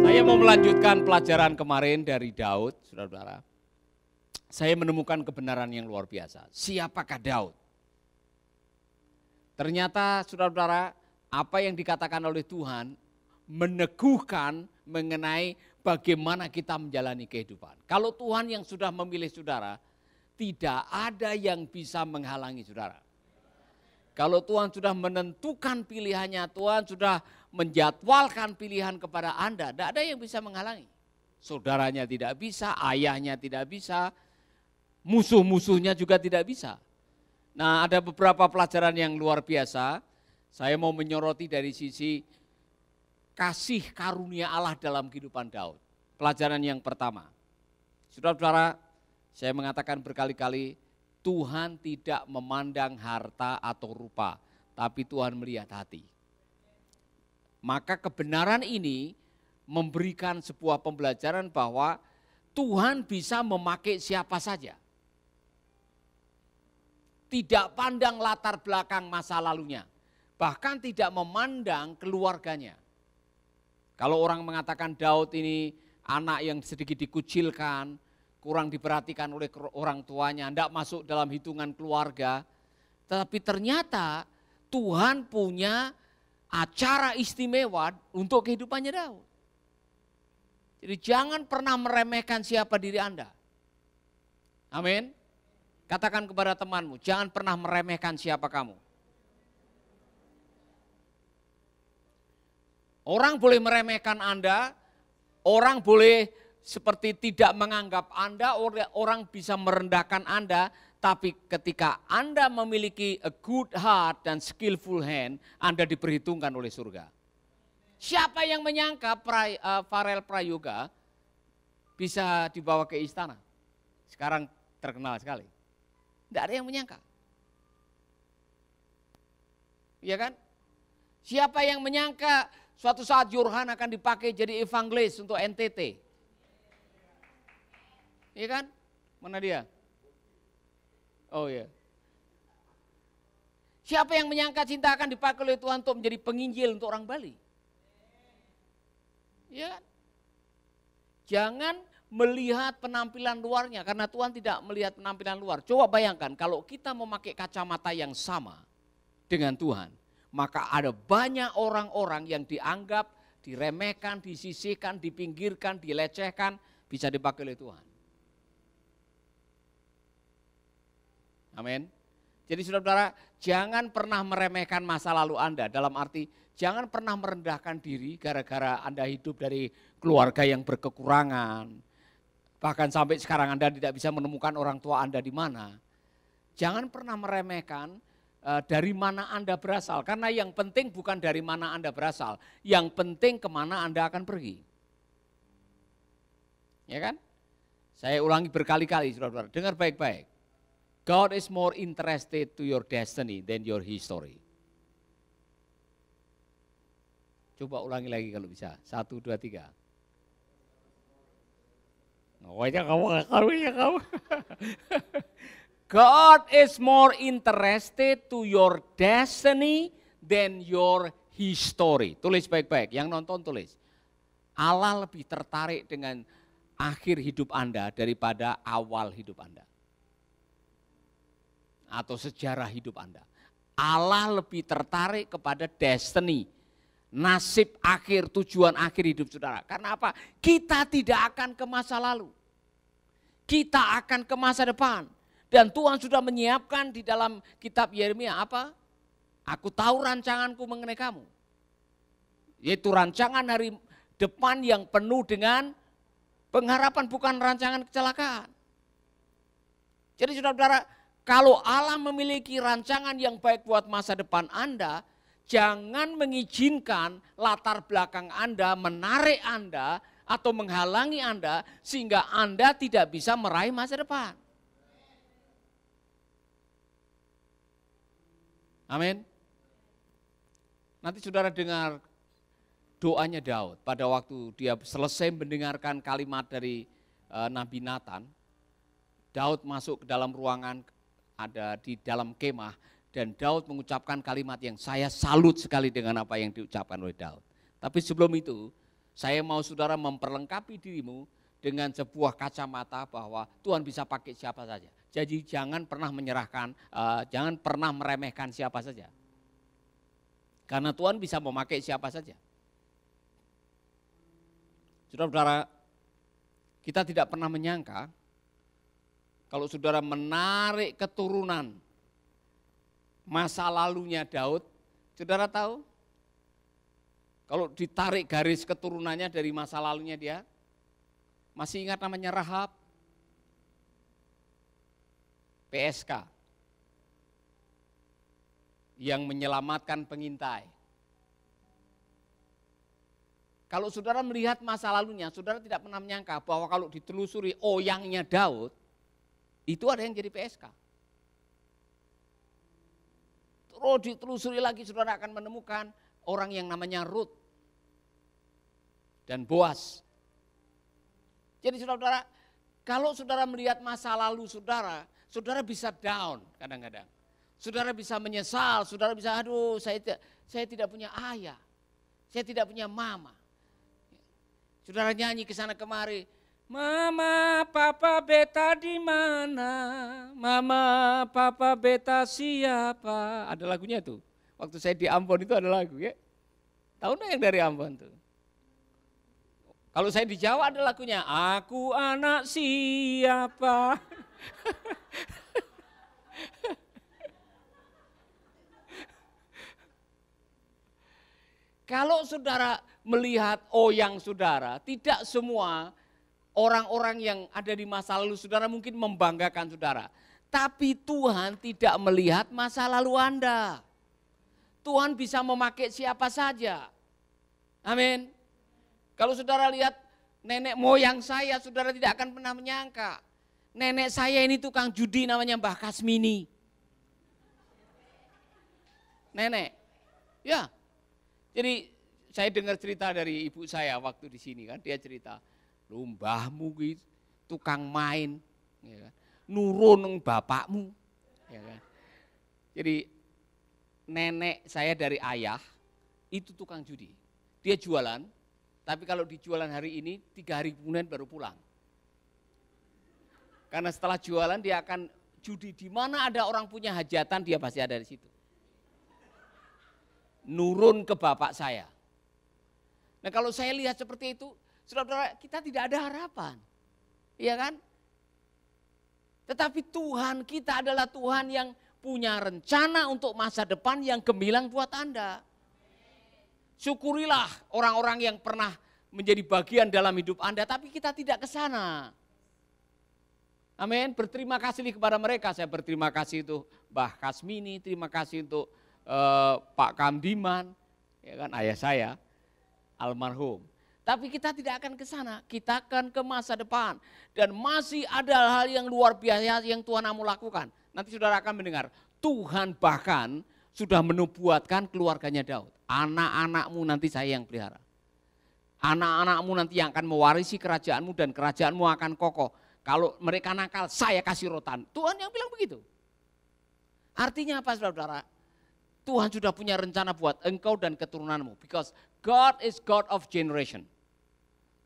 Saya mau melanjutkan pelajaran kemarin dari Daud, saudara-saudara. Saya menemukan kebenaran yang luar biasa. Siapakah Daud? Ternyata saudara-saudara, apa yang dikatakan oleh Tuhan meneguhkan mengenai bagaimana kita menjalani kehidupan. Kalau Tuhan yang sudah memilih saudara, tidak ada yang bisa menghalangi saudara. Kalau Tuhan sudah menentukan pilihannya, Tuhan sudah menjadwalkan pilihan kepada Anda, tidak ada yang bisa menghalangi. Saudaranya tidak bisa, ayahnya tidak bisa, musuh-musuhnya juga tidak bisa. Nah, ada beberapa pelajaran yang luar biasa. Saya mau menyoroti dari sisi kasih karunia Allah dalam kehidupan Daud. Pelajaran yang pertama. Saudara-saudara, saya mengatakan berkali-kali, Tuhan tidak memandang harta atau rupa, tapi Tuhan melihat hati. Maka kebenaran ini memberikan sebuah pembelajaran bahwa Tuhan bisa memakai siapa saja. Tidak pandang latar belakang masa lalunya, bahkan tidak memandang keluarganya. Kalau orang mengatakan Daud ini anak yang sedikit dikucilkan, kurang diperhatikan oleh orang tuanya, tidak masuk dalam hitungan keluarga. Tapi ternyata Tuhan punya acara istimewa untuk kehidupannya Daud. Jadi jangan pernah meremehkan siapa diri Anda. Amin. Katakan kepada temanmu, jangan pernah meremehkan siapa kamu. Orang boleh meremehkan Anda, orang boleh seperti tidak menganggap Anda, orang bisa merendahkan Anda, tapi ketika Anda memiliki a good heart dan skillful hand, Anda diperhitungkan oleh surga. Siapa yang menyangka Farel Prayoga bisa dibawa ke istana? Sekarang terkenal sekali. Tidak ada yang menyangka. Iya kan? Siapa yang menyangka suatu saat Yurhan akan dipakai jadi evangelis untuk NTT? Iya kan? Mana dia? Oh iya. Siapa yang menyangka cinta akan dipakai oleh Tuhan untuk menjadi penginjil untuk orang Bali? Iya kan? Jangan melihat penampilan luarnya, karena Tuhan tidak melihat penampilan luar. Coba bayangkan kalau kita memakai kacamata yang sama dengan Tuhan, maka ada banyak orang-orang yang dianggap, diremehkan, disisihkan, dipinggirkan, dilecehkan, bisa dipakai oleh Tuhan. Amin. Jadi saudara-saudara, jangan pernah meremehkan masa lalu Anda, dalam arti jangan pernah merendahkan diri gara-gara Anda hidup dari keluarga yang berkekurangan. Bahkan sampai sekarang Anda tidak bisa menemukan orang tua Anda di mana. Jangan pernah meremehkan dari mana Anda berasal, karena yang penting bukan dari mana Anda berasal, yang penting kemana Anda akan pergi. Ya kan? Saya ulangi berkali-kali, saudara-saudara, dengar baik-baik. God is more interested to your destiny than your history. Coba ulangi lagi kalau bisa. 1, 2, 3. Wajah kamu. God is more interested to your destiny than your history. Tulis baik-baik, yang nonton tulis. Allah lebih tertarik dengan akhir hidup Anda daripada awal hidup Anda. Atau sejarah hidup Anda. Allah lebih tertarik kepada destiny, nasib akhir, tujuan akhir hidup saudara. Karena apa? Kita tidak akan ke masa lalu. Kita akan ke masa depan. Dan Tuhan sudah menyiapkan di dalam kitab Yeremia apa? Aku tahu rancanganku mengenai kamu. Yaitu rancangan hari depan yang penuh dengan pengharapan, bukan rancangan kecelakaan. Jadi saudara-saudara, kalau Allah memiliki rancangan yang baik buat masa depan Anda, jangan mengizinkan latar belakang Anda menarik Anda atau menghalangi Anda sehingga Anda tidak bisa meraih masa depan. Amin. Nanti saudara dengar doanya Daud pada waktu dia selesai mendengarkan kalimat dari Nabi Nathan. Daud masuk ke dalam ruangan, ada di dalam kemah, Dan Daud mengucapkan kalimat yang saya salut sekali dengan apa yang diucapkan oleh Daud. Tapi sebelum itu, saya mau saudara memperlengkapi dirimu dengan sebuah kacamata bahwa Tuhan bisa pakai siapa saja. Jadi jangan pernah menyerahkan, jangan pernah meremehkan siapa saja. Karena Tuhan bisa memakai siapa saja. Saudara-saudara, kita tidak pernah menyangka kalau saudara menarik keturunan masa lalunya Daud, saudara tahu? Kalau ditarik garis keturunannya dari masa lalunya dia, masih ingat namanya Rahab? PSK, yang menyelamatkan pengintai. Kalau saudara melihat masa lalunya, saudara tidak pernah menyangka bahwa kalau ditelusuri oyangnya Daud, itu ada yang jadi PSK. Terus ditelusuri lagi, saudara akan menemukan orang yang namanya Ruth dan Boas. Jadi saudara, kalau saudara melihat masa lalu saudara, saudara bisa down kadang-kadang. Saudara bisa menyesal, saudara bisa, aduh saya tidak punya ayah, saya tidak punya mama. Saudara nyanyi ke sana kemari, Mama, Papa, Beta di mana? Mama, Papa, Beta siapa? Ada lagunya tuh. Waktu saya di Ambon itu ada lagu ya. Tahu nggak yang dari Ambon tuh? Kalau saya di Jawa ada lagunya, Aku anak siapa? Kalau saudara melihat oyang saudara, tidak semua orang-orang yang ada di masa lalu saudara mungkin membanggakan saudara. Tapi Tuhan tidak melihat masa lalu Anda. Tuhan bisa memakai siapa saja. Amin. Kalau saudara lihat nenek moyang saya, saudara tidak akan pernah menyangka. Nenek saya ini tukang judi namanya Mbah Kasmini. Nenek, ya. Jadi saya dengar cerita dari ibu saya waktu di sini kan, dia cerita. Lu mbahmu gitu, tukang main, ya kan? Nurun bapakmu. Ya kan? Jadi nenek saya dari ayah itu tukang judi. Dia jualan, tapi kalau di jualan hari ini 3 hari kemudian baru pulang. Karena setelah jualan dia akan judi, di mana ada orang punya hajatan dia pasti ada di situ. Nurun ke bapak saya. Nah kalau saya lihat seperti itu, saudara-saudara, kita tidak ada harapan. Iya kan? Tetapi Tuhan kita adalah Tuhan yang punya rencana untuk masa depan yang gemilang buat Anda. Syukurilah orang-orang yang pernah menjadi bagian dalam hidup Anda, tapi kita tidak ke sana. Amin. Berterima kasih kepada mereka. Saya berterima kasih untuk Mbah Kasmini, terima kasih untuk Pak Kamdiman, ya kan, ayah saya, almarhum. Tapi kita tidak akan ke sana, kita akan ke masa depan. Dan masih ada hal yang luar biasa yang Tuhan mau lakukan. Nanti saudara akan mendengar, Tuhan bahkan sudah menubuatkan keluarganya Daud. Anak-anakmu nanti saya yang pelihara. Anak-anakmu nanti yang akan mewarisi kerajaanmu dan kerajaanmu akan kokoh. Kalau mereka nakal, saya kasih rotan. Tuhan yang bilang begitu. Artinya apa saudara-saudara? Tuhan sudah punya rencana buat engkau dan keturunanmu. Because God is God of generation.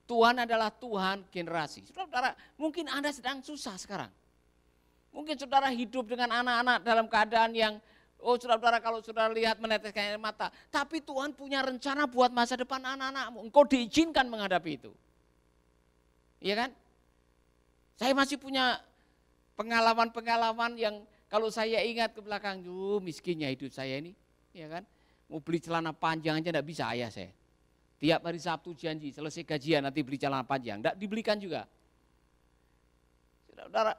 Tuhan adalah Tuhan generasi. Saudara-saudara, mungkin Anda sedang susah sekarang. Mungkin saudara hidup dengan anak-anak dalam keadaan yang, saudara-saudara kalau saudara lihat meneteskan air mata. Tapi Tuhan punya rencana buat masa depan anak-anakmu. Engkau diizinkan menghadapi itu. Iya kan? Saya masih punya pengalaman-pengalaman yang kalau saya ingat ke belakang, miskinnya hidup saya ini, ya kan? Mau beli celana panjang aja enggak bisa ayah saya. Tiap hari Sabtu janji, selesai gajian nanti beli celana panjang, enggak dibelikan juga. Saudara,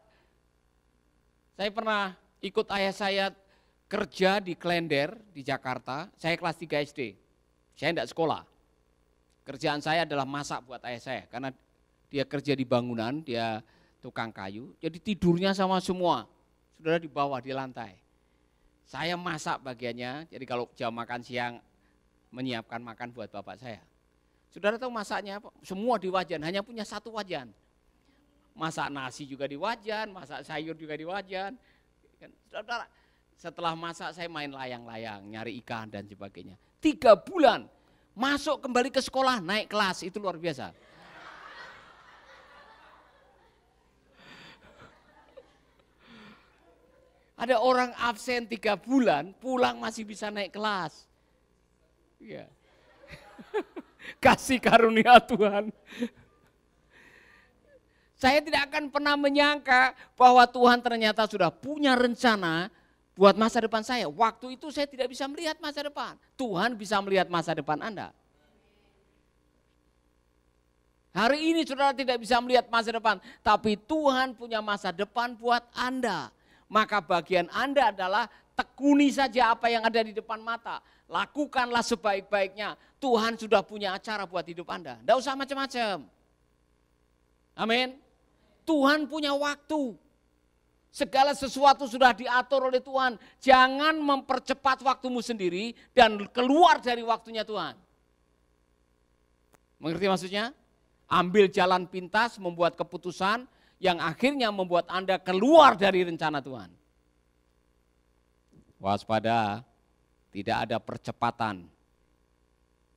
saya pernah ikut ayah saya kerja di Klender di Jakarta, saya kelas 3 SD. Saya enggak sekolah. Kerjaan saya adalah masak buat ayah saya, karena dia kerja di bangunan, dia tukang kayu, jadi tidurnya sama semua. Saudara di bawah di lantai. Saya masak bagiannya, jadi kalau jam makan siang menyiapkan makan buat bapak saya. Saudara tahu masaknya apa? Semua di wajan, hanya punya satu wajan. Masak nasi juga di wajan, masak sayur juga di wajan. Saudara, setelah masak saya main layang-layang, nyari ikan dan sebagainya. 3 bulan, masuk kembali ke sekolah, naik kelas, itu luar biasa. Ada orang absen 3 bulan, pulang masih bisa naik kelas. Ya. Kasih karunia Tuhan. Saya tidak akan pernah menyangka bahwa Tuhan ternyata sudah punya rencana buat masa depan saya. Waktu itu saya tidak bisa melihat masa depan. Tuhan bisa melihat masa depan Anda. Hari ini saudara tidak bisa melihat masa depan, tapi Tuhan punya masa depan buat Anda. Maka bagian Anda adalah tekuni saja apa yang ada di depan mata. Lakukanlah sebaik-baiknya. Tuhan sudah punya acara buat hidup Anda. Tidak usah macam-macam. Amin. Tuhan punya waktu. Segala sesuatu sudah diatur oleh Tuhan. Jangan mempercepat waktumu sendiri dan keluar dari waktunya Tuhan. Mengerti maksudnya? Ambil jalan pintas, membuat keputusan yang akhirnya membuat Anda keluar dari rencana Tuhan. Waspada, tidak ada percepatan.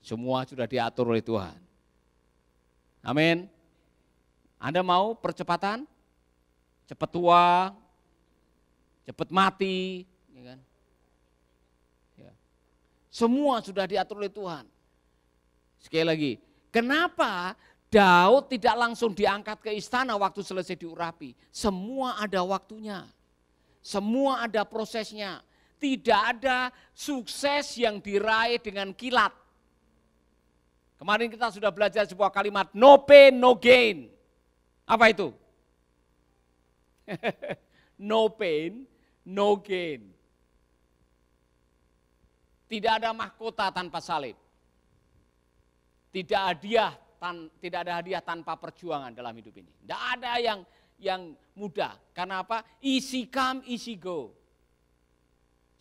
Semua sudah diatur oleh Tuhan. Amin. Anda mau percepatan? Cepat tua, cepat mati, ya kan? Ya. Semua sudah diatur oleh Tuhan. Sekali lagi, kenapa Daud tidak langsung diangkat ke istana waktu selesai diurapi? Semua ada waktunya, semua ada prosesnya. Tidak ada sukses yang diraih dengan kilat. Kemarin kita sudah belajar sebuah kalimat, no pain, no gain. Apa itu? No pain, no gain. Tidak ada mahkota tanpa salib. Tidak ada hadiah tanpa perjuangan dalam hidup ini. Tidak ada yang mudah. Karena apa? Easy come, easy go.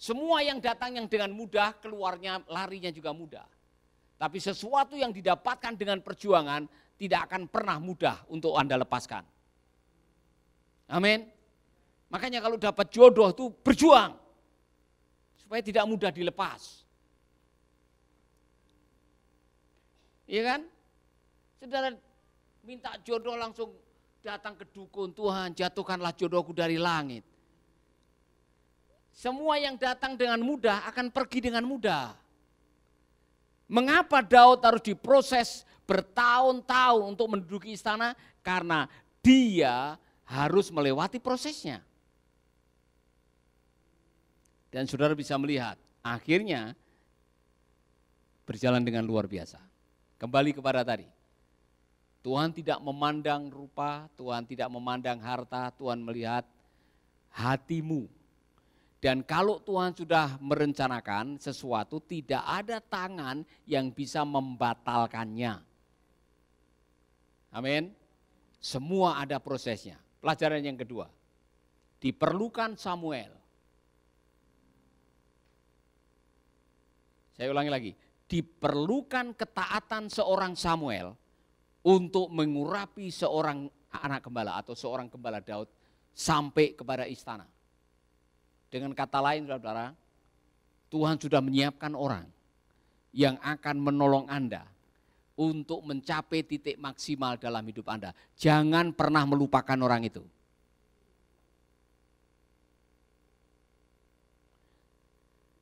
Semua yang datang yang dengan mudah, keluarnya larinya juga mudah. Tapi sesuatu yang didapatkan dengan perjuangan tidak akan pernah mudah untuk Anda lepaskan. Amin. Makanya kalau dapat jodoh itu berjuang. Supaya tidak mudah dilepas. Iya kan? Saudara minta jodoh langsung datang ke dukun, Tuhan jatuhkanlah jodohku dari langit. Semua yang datang dengan mudah akan pergi dengan mudah. Mengapa Daud harus diproses bertahun-tahun untuk menduduki istana? Karena dia harus melewati prosesnya. Dan saudara bisa melihat, akhirnya berjalan dengan luar biasa. Kembali kepada tadi. Tuhan tidak memandang rupa, Tuhan tidak memandang harta, Tuhan melihat hatimu. Dan kalau Tuhan sudah merencanakan sesuatu, tidak ada tangan yang bisa membatalkannya. Amin. Semua ada prosesnya. Pelajaran yang kedua, diperlukan Samuel. Saya ulangi lagi, diperlukan ketaatan seorang Samuel untuk mengurapi seorang anak gembala atau seorang gembala Daud sampai kepada istana. Dengan kata lain saudara, Tuhan sudah menyiapkan orang yang akan menolong Anda untuk mencapai titik maksimal dalam hidup Anda. Jangan pernah melupakan orang itu.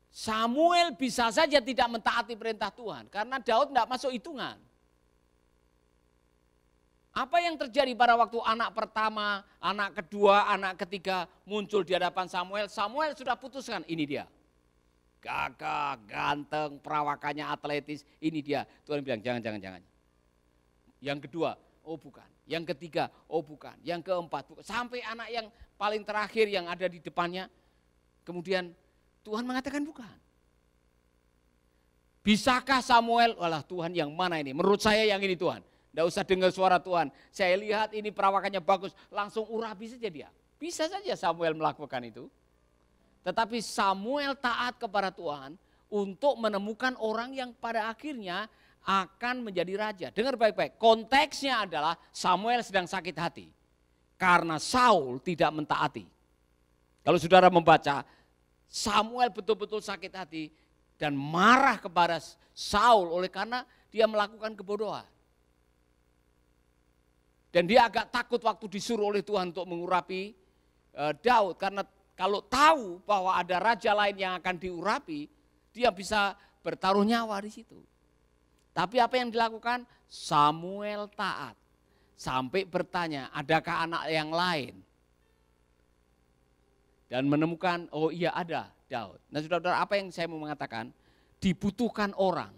Samuel bisa saja tidak mentaati perintah Tuhan karena Daud tidak masuk hitungan. Apa yang terjadi pada waktu anak pertama, anak kedua, anak ketiga muncul di hadapan Samuel? Samuel sudah putuskan, ini dia. Gagah, ganteng, perawakannya atletis, ini dia. Tuhan bilang jangan. Yang kedua, oh bukan. Yang ketiga, oh bukan. Yang keempat, bukan. Sampai anak yang paling terakhir yang ada di depannya, kemudian Tuhan mengatakan bukan. Bisakah Samuel, walah Tuhan yang mana ini? Menurut saya yang ini Tuhan. Tidak usah dengar suara Tuhan. Saya lihat ini perawakannya bagus, langsung urapi saja dia. Bisa saja Samuel melakukan itu. Tetapi Samuel taat kepada Tuhan untuk menemukan orang yang pada akhirnya akan menjadi raja. Dengar baik-baik, konteksnya adalah Samuel sedang sakit hati. Karena Saul tidak mentaati. Kalau saudara membaca Samuel betul-betul sakit hati dan marah kepada Saul oleh karena dia melakukan kebodohan. Dan dia agak takut waktu disuruh oleh Tuhan untuk mengurapi Daud. Karena kalau tahu bahwa ada raja lain yang akan diurapi, dia bisa bertaruh nyawa di situ. Tapi apa yang dilakukan? Samuel taat. Sampai bertanya, adakah anak yang lain? Dan menemukan, oh iya ada Daud. Nah saudara-saudara, apa yang saya mau mengatakan? Dibutuhkan orang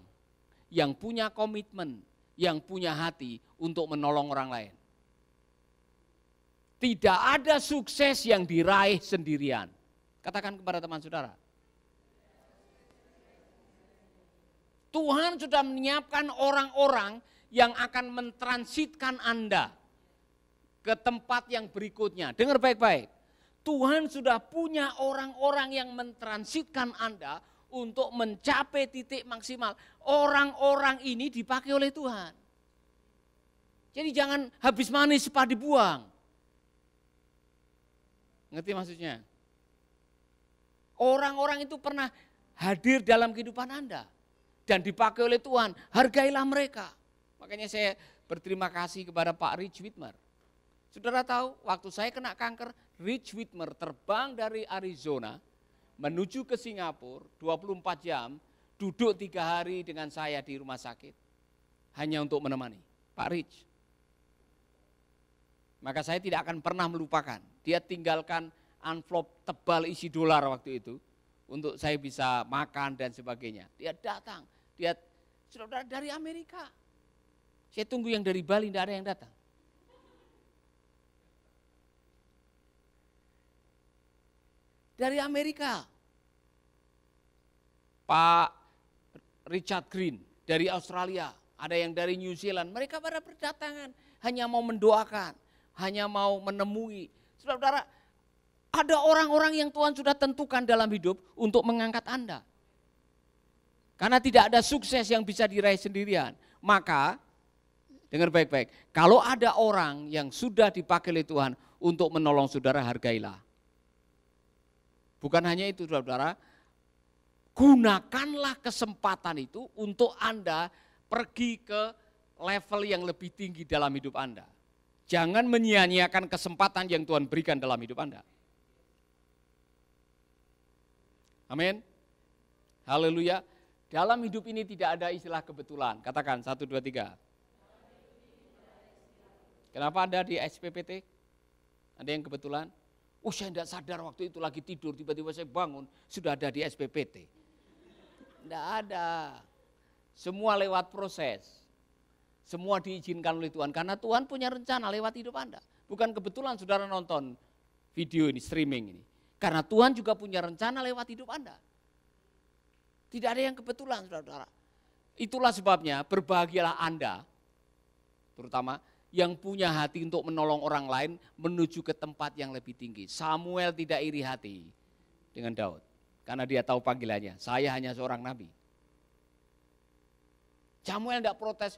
yang punya komitmen, yang punya hati untuk menolong orang lain. Tidak ada sukses yang diraih sendirian. Katakan kepada teman saudara. Tuhan sudah menyiapkan orang-orang yang akan mentransitkan Anda ke tempat yang berikutnya. Dengar baik-baik. Tuhan sudah punya orang-orang yang mentransitkan Anda untuk mencapai titik maksimal. Orang-orang ini dipakai oleh Tuhan. Jadi jangan habis manis cepat dibuang. Ngerti maksudnya? Orang-orang itu pernah hadir dalam kehidupan Anda dan dipakai oleh Tuhan. Hargailah mereka. Makanya saya berterima kasih kepada Pak Rich Whitmer. Saudara tahu, waktu saya kena kanker, Rich Whitmer terbang dari Arizona menuju ke Singapura 24 jam, duduk 3 hari dengan saya di rumah sakit hanya untuk menemani Pak Rich. Maka saya tidak akan pernah melupakan. Dia tinggalkan envelope tebal isi dolar waktu itu untuk saya bisa makan dan sebagainya. Dia datang, dia saudara dari Amerika. Saya tunggu yang dari Bali, tidak ada yang datang. Dari Amerika. Pak Richard Green dari Australia, ada yang dari New Zealand. Mereka pada berdatangan, hanya mau mendoakan, hanya mau menemui. Saudara-saudara, ada orang-orang yang Tuhan sudah tentukan dalam hidup untuk mengangkat Anda. Karena tidak ada sukses yang bisa diraih sendirian. Maka, dengar baik-baik, kalau ada orang yang sudah dipakai oleh Tuhan untuk menolong saudara, hargailah. Bukan hanya itu saudara, gunakanlah kesempatan itu untuk Anda pergi ke level yang lebih tinggi dalam hidup Anda. Jangan menyia-nyiakan kesempatan yang Tuhan berikan dalam hidup Anda. Amin. Haleluya. Dalam hidup ini tidak ada istilah kebetulan. Katakan 1, 2, 3. Kenapa Anda di SPPT? Ada yang kebetulan? Oh saya tidak sadar waktu itu lagi tidur, tiba-tiba saya bangun, sudah ada di SPPT. Tidak ada. Semua lewat proses. Semua diizinkan oleh Tuhan, karena Tuhan punya rencana lewat hidup Anda. Bukan kebetulan saudara nonton video ini, streaming ini. Karena Tuhan juga punya rencana lewat hidup Anda. Tidak ada yang kebetulan saudara-saudara. Itulah sebabnya berbahagialah Anda, terutama yang punya hati untuk menolong orang lain menuju ke tempat yang lebih tinggi. Samuel tidak iri hati dengan Daud, karena dia tahu panggilannya, saya hanya seorang nabi. Samuel tidak protes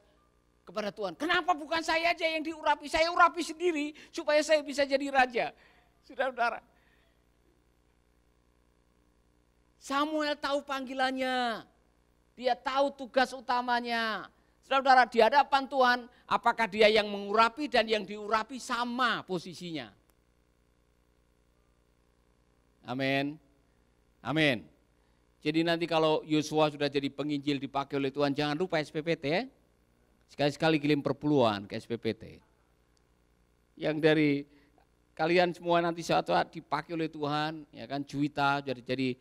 kepada Tuhan, kenapa bukan saya aja yang diurapi, saya urapi sendiri supaya saya bisa jadi raja. Saudara-saudara, Samuel tahu panggilannya, dia tahu tugas utamanya. Saudara-saudara, di hadapan Tuhan, apakah dia yang mengurapi dan yang diurapi sama posisinya? Amin. Amin. Jadi nanti kalau Yosua sudah jadi penginjil dipakai oleh Tuhan, jangan lupa SPPT ya. Sekali-sekali kirim perpuluhan ke SPPT. Yang dari kalian semua nanti suatu saat dipakai oleh Tuhan, ya kan, Juwita jadi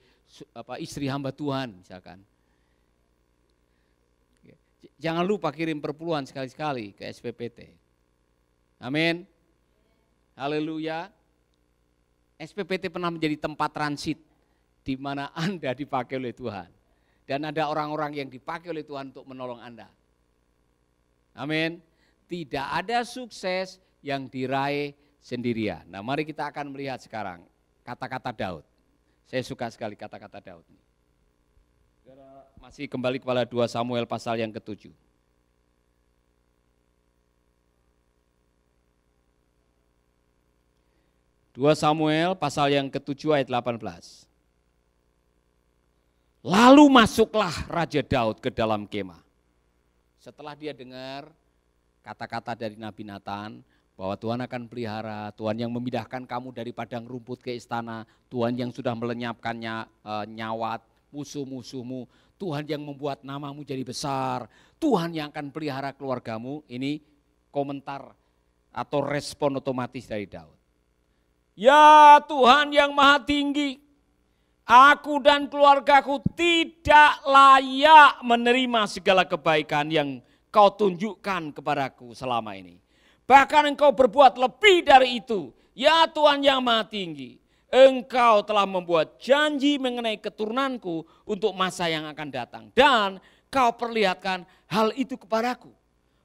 istri hamba Tuhan misalkan. Jangan lupa kirim perpuluhan sekali-sekali ke SPPT. Amin. Haleluya. SPPT pernah menjadi tempat transit di mana Anda dipakai oleh Tuhan. Dan ada orang-orang yang dipakai oleh Tuhan untuk menolong Anda. Amin. Tidak ada sukses yang diraih sendirian. Nah, mari kita akan melihat sekarang kata-kata Daud. Saya suka sekali kata-kata Daud. Masih kembali kepada 2 Samuel pasal yang ke-7. Dua Samuel pasal yang ke-7 ayat 18. Lalu masuklah Raja Daud ke dalam kemah. Setelah dia dengar kata-kata dari Nabi Nathan, bahwa Tuhan akan pelihara, Tuhan yang memindahkan kamu dari padang rumput ke istana, Tuhan yang sudah melenyapkan nyawat musuh-musuhmu, Tuhan yang membuat namamu jadi besar, Tuhan yang akan pelihara keluargamu. Ini komentar atau respon otomatis dari Daud. Ya Tuhan yang maha tinggi, aku dan keluargaku tidak layak menerima segala kebaikan yang kau tunjukkan kepadaku selama ini. Bahkan engkau berbuat lebih dari itu. Ya Tuhan yang maha tinggi, engkau telah membuat janji mengenai keturunanku untuk masa yang akan datang. Dan kau perlihatkan hal itu kepadaku.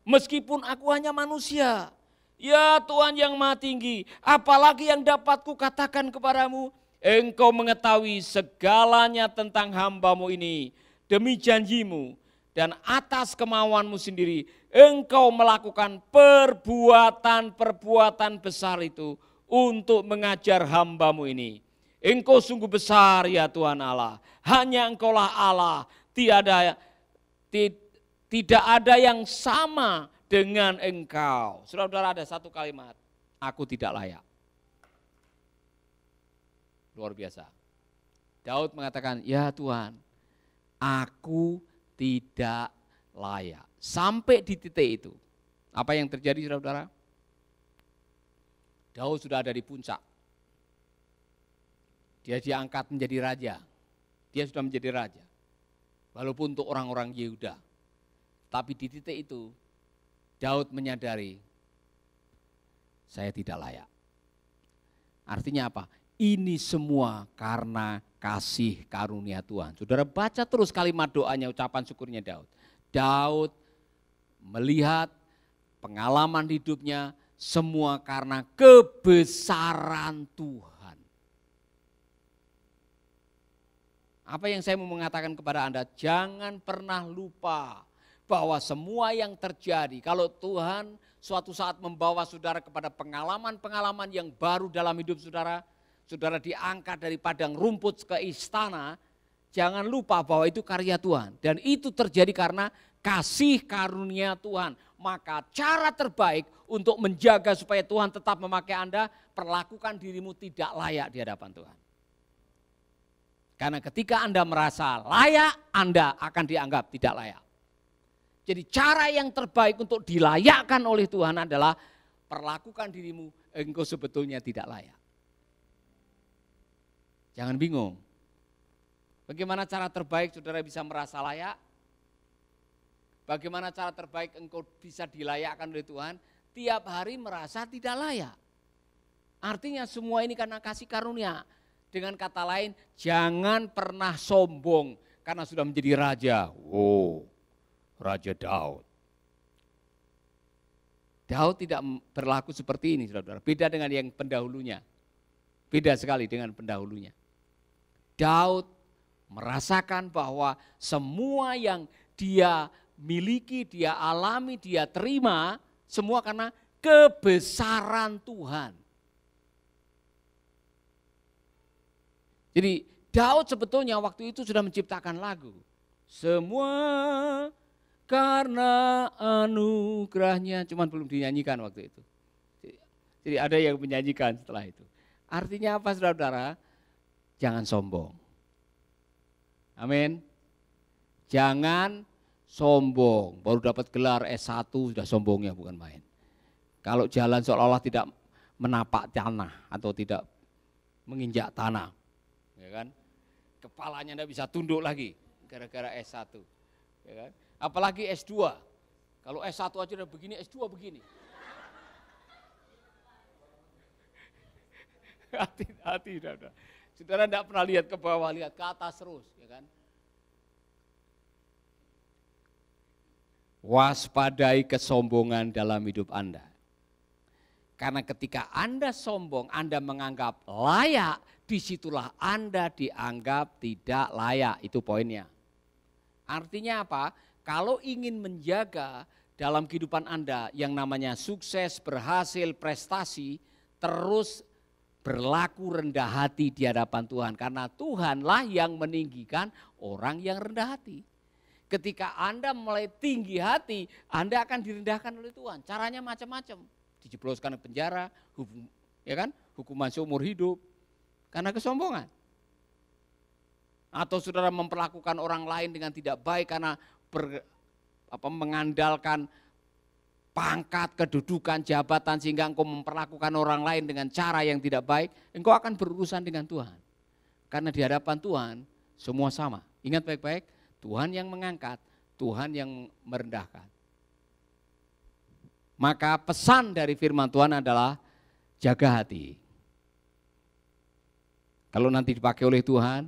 Meskipun aku hanya manusia. Ya Tuhan yang maha tinggi, apalagi yang dapat kukatakan kepadamu? Engkau mengetahui segalanya tentang hamba-Mu ini. Demi janji-Mu dan atas kemauan-Mu sendiri, engkau melakukan perbuatan-perbuatan besar itu untuk mengajar hamba-Mu ini. Engkau sungguh besar ya Tuhan Allah, hanya Engkaulah Allah, tidak ada yang sama dengan Engkau. Saudara-saudara, ada satu kalimat, aku tidak layak. Luar biasa. Daud mengatakan, ya Tuhan, aku tidak layak. Sampai di titik itu, apa yang terjadi saudara-saudara? Daud sudah ada di puncak. Dia diangkat menjadi raja. Dia sudah menjadi raja. Walaupun untuk orang-orang Yehuda. Tapi di titik itu, Daud menyadari, saya tidak layak. Artinya apa? Ini semua karena kasih karunia Tuhan. Saudara baca terus kalimat doanya, ucapan syukurnya Daud. Daud melihat pengalaman hidupnya semua karena kebesaran Tuhan. Apa yang saya mau mengatakan kepada Anda, jangan pernah lupa bahwa semua yang terjadi, kalau Tuhan suatu saat membawa saudara kepada pengalaman-pengalaman yang baru dalam hidup saudara, saudara diangkat dari padang rumput ke istana, jangan lupa bahwa itu karya Tuhan. Dan itu terjadi karena kasih karunia Tuhan. Maka cara terbaik untuk menjaga supaya Tuhan tetap memakai Anda, perlakukan dirimu tidak layak di hadapan Tuhan. Karena ketika Anda merasa layak, Anda akan dianggap tidak layak. Jadi cara yang terbaik untuk dilayakkan oleh Tuhan adalah perlakukan dirimu, engkau sebetulnya tidak layak. Jangan bingung. Bagaimana cara terbaik saudara bisa merasa layak? Bagaimana cara terbaik engkau bisa dilayakkan oleh Tuhan? Tiap hari merasa tidak layak. Artinya semua ini karena kasih karunia. Dengan kata lain, jangan pernah sombong karena sudah menjadi raja. Oh, Raja Daud. Daud tidak berlaku seperti ini, saudara-saudara. Beda dengan yang pendahulunya. Beda sekali dengan pendahulunya. Daud merasakan bahwa semua yang dia miliki, dia alami, dia terima, semua karena kebesaran Tuhan. Jadi Daud sebetulnya waktu itu sudah menciptakan lagu. Semua karena anugerahnya, cuman belum dinyanyikan waktu itu. Jadi ada yang menyanyikan setelah itu. Artinya apa saudara-saudara? Jangan sombong. Amin. Jangan sombong. Baru dapat gelar S1 sudah sombongnya bukan main. Kalau jalan seolah-olah tidak menapak tanah atau tidak menginjak tanah. Ya kan? Kepalanya tidak bisa tunduk lagi gara-gara S1. Ya kan? Apalagi S2. Kalau S1 aja udah begini, S2 begini. Hati-hati, saudara. Saudara tidak pernah lihat ke bawah, lihat ke atas terus, ya kan? Waspadai kesombongan dalam hidup Anda. Karena ketika Anda sombong, Anda menganggap layak, disitulah Anda dianggap tidak layak. Itu poinnya. Artinya apa? Kalau ingin menjaga dalam kehidupan Anda yang namanya sukses, berhasil, prestasi, terus berlaku rendah hati di hadapan Tuhan. Karena Tuhanlah yang meninggikan orang yang rendah hati. Ketika Anda mulai tinggi hati, Anda akan direndahkan oleh Tuhan. Caranya macam-macam. Dijebloskan ke penjara, hukuman seumur hidup. Karena kesombongan. Atau saudara memperlakukan orang lain dengan tidak baik karena mengandalkan pangkat, kedudukan, jabatan sehingga engkau memperlakukan orang lain dengan cara yang tidak baik, engkau akan berurusan dengan Tuhan. Karena di hadapan Tuhan semua sama. Ingat baik-baik, Tuhan yang mengangkat, Tuhan yang merendahkan. Maka pesan dari firman Tuhan adalah jaga hati. Kalau nanti dipakai oleh Tuhan,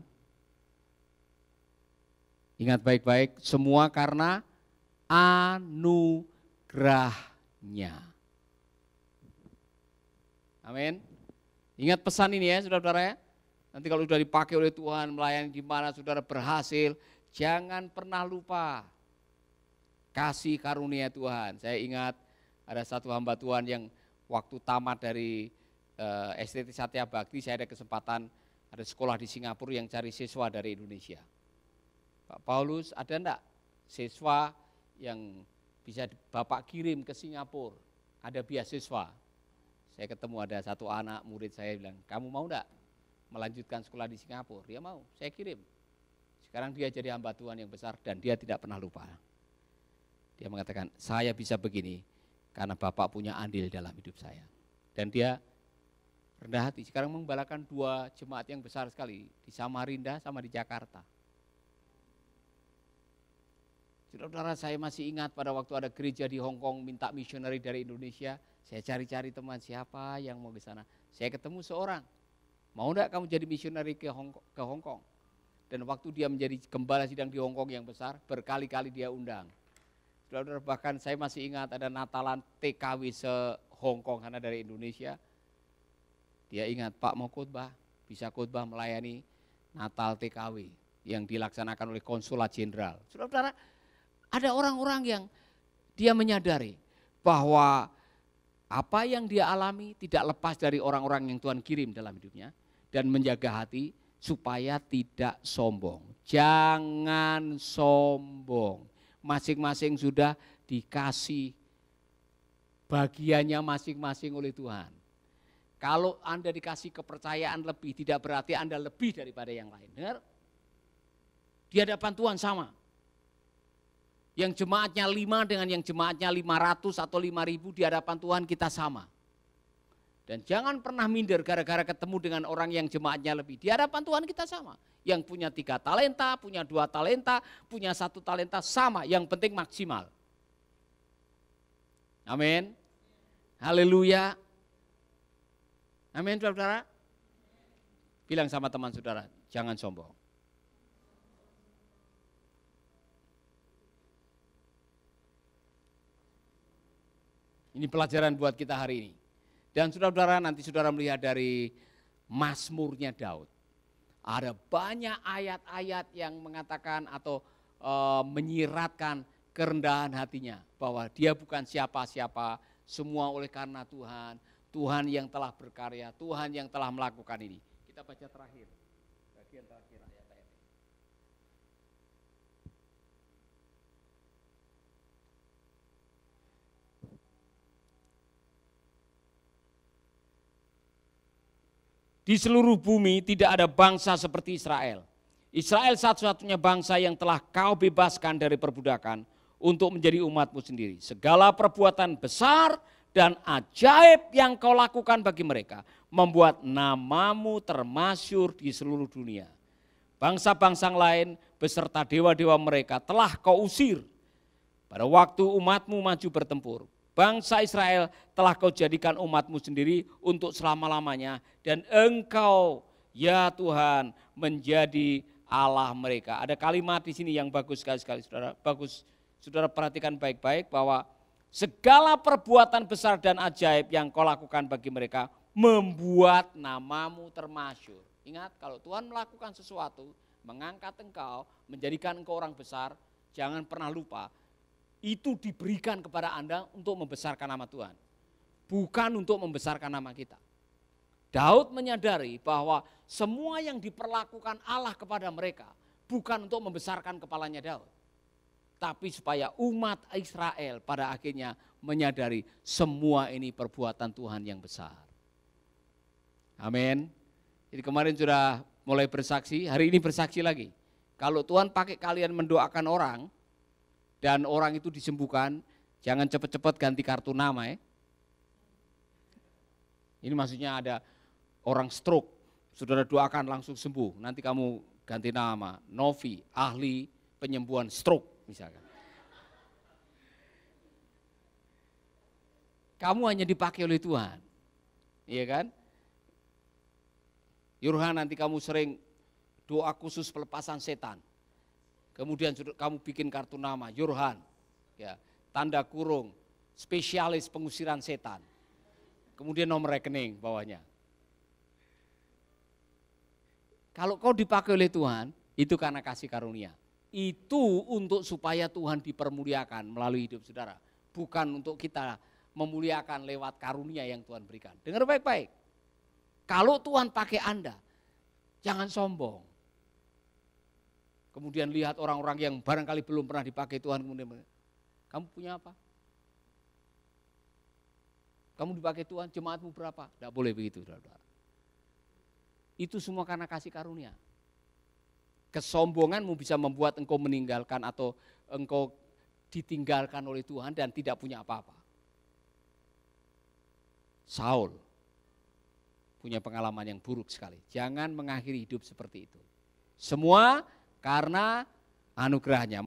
ingat baik-baik, semua karena anugerahnya. Amin. Ingat pesan ini ya saudara-saudara ya. Nanti kalau sudah dipakai oleh Tuhan, melayani di mana saudara berhasil, jangan pernah lupa kasih karunia Tuhan. Saya ingat ada satu hamba Tuhan yang waktu tamat dari STT Satya Bakti, saya ada kesempatan ada sekolah di Singapura yang cari siswa dari Indonesia. Pak Paulus, ada enggak siswa yang bisa Bapak kirim ke Singapura? Ada beasiswa. Saya ketemu ada satu anak murid saya bilang, kamu mau enggak melanjutkan sekolah di Singapura? Dia mau, saya kirim. Sekarang dia jadi hamba Tuhan yang besar dan dia tidak pernah lupa. Dia mengatakan, saya bisa begini karena Bapak punya andil dalam hidup saya. Dan dia rendah hati, sekarang membalakan 2 jemaat yang besar sekali, di Samarinda sama di Jakarta. Saudara-saudara, saya masih ingat pada waktu ada gereja di Hong Kong minta misionari dari Indonesia, saya cari-cari teman siapa yang mau ke sana. Saya ketemu seorang, mau enggak kamu jadi misionari ke Hong Kong? Dan waktu dia menjadi gembala sidang di Hong Kong yang besar, berkali-kali dia undang. Saudara-saudara, bahkan saya masih ingat ada Natalan TKW se-Hong Kong karena dari Indonesia. Dia ingat, Pak mau khotbah, bisa khotbah melayani Natal TKW yang dilaksanakan oleh Konsulat Jenderal. Saudara-saudara, ada orang-orang yang dia menyadari bahwa apa yang dia alami tidak lepas dari orang-orang yang Tuhan kirim dalam hidupnya dan menjaga hati supaya tidak sombong. Jangan sombong. Masing-masing sudah dikasih bagiannya masing-masing oleh Tuhan. Kalau Anda dikasih kepercayaan lebih, tidak berarti Anda lebih daripada yang lain. Dengar? Di hadapan Tuhan sama. Yang jemaatnya 5 dengan yang jemaatnya 500 atau 5.000 di hadapan Tuhan kita sama. Dan jangan pernah minder gara-gara ketemu dengan orang yang jemaatnya lebih. Di hadapan Tuhan kita sama. Yang punya 3 talenta, punya 2 talenta, punya 1 talenta sama. Yang penting maksimal. Amin. Haleluya. Amin, saudara. Bilang sama teman saudara, jangan sombong. Ini pelajaran buat kita hari ini. Dan saudara-saudara, nanti saudara melihat dari Mazmurnya Daud. Ada banyak ayat-ayat yang mengatakan atau menyiratkan kerendahan hatinya. Bahwa dia bukan siapa-siapa, semua oleh karena Tuhan. Tuhan yang telah berkarya, Tuhan yang telah melakukan ini. Kita baca terakhir, bagian terakhir ayat-ayat ini. Di seluruh bumi tidak ada bangsa seperti Israel. Israel satu-satunya bangsa yang telah kau bebaskan dari perbudakan untuk menjadi umatmu sendiri. Segala perbuatan besar dan ajaib yang kau lakukan bagi mereka membuat namamu termasyhur di seluruh dunia. Bangsa-bangsa lain beserta dewa-dewa mereka telah kau usir. Pada waktu umatmu maju bertempur, bangsa Israel telah kau jadikan umatmu sendiri untuk selama-lamanya. Dan engkau ya Tuhan menjadi Allah mereka. Ada kalimat di sini yang bagus sekali saudara. Bagus, saudara perhatikan baik-baik bahwa segala perbuatan besar dan ajaib yang kau lakukan bagi mereka membuat namamu termasyhur. Ingat, kalau Tuhan melakukan sesuatu, mengangkat engkau, menjadikan engkau orang besar, jangan pernah lupa, itu diberikan kepada Anda untuk membesarkan nama Tuhan. Bukan untuk membesarkan nama kita. Daud menyadari bahwa semua yang diperlakukan Allah kepada mereka bukan untuk membesarkan kepalanya Daud. Tapi supaya umat Israel pada akhirnya menyadari semua ini perbuatan Tuhan yang besar. Amin. Jadi kemarin sudah mulai bersaksi, hari ini bersaksi lagi. Kalau Tuhan pakai kalian mendoakan orang dan orang itu disembuhkan, jangan cepat-cepat ganti kartu nama ya. Ini maksudnya ada orang stroke, saudara doakan langsung sembuh, nanti kamu ganti nama, Novi, ahli penyembuhan stroke misalkan. Kamu hanya dipakai oleh Tuhan, iya kan? Yurhan, nanti kamu sering doa khusus pelepasan setan. Kemudian kamu bikin kartu nama, Yurhan, ya, tanda kurung, spesialis pengusiran setan. Kemudian nomor rekening bawahnya. Kalau kau dipakai oleh Tuhan, itu karena kasih karunia. Itu untuk supaya Tuhan dipermuliakan melalui hidup saudara. Bukan untuk kita memuliakan lewat karunia yang Tuhan berikan. Dengar baik-baik. Kalau Tuhan pakai Anda, jangan sombong. Kemudian lihat orang-orang yang barangkali belum pernah dipakai Tuhan, kemudian kamu punya apa? Kamu dipakai Tuhan, jemaatmu berapa? Tidak boleh begitu, saudara. Itu semua karena kasih karunia. Kesombonganmu bisa membuat engkau meninggalkan atau engkau ditinggalkan oleh Tuhan dan tidak punya apa-apa. Saul punya pengalaman yang buruk sekali. Jangan mengakhiri hidup seperti itu. Semua karena anugerahnya.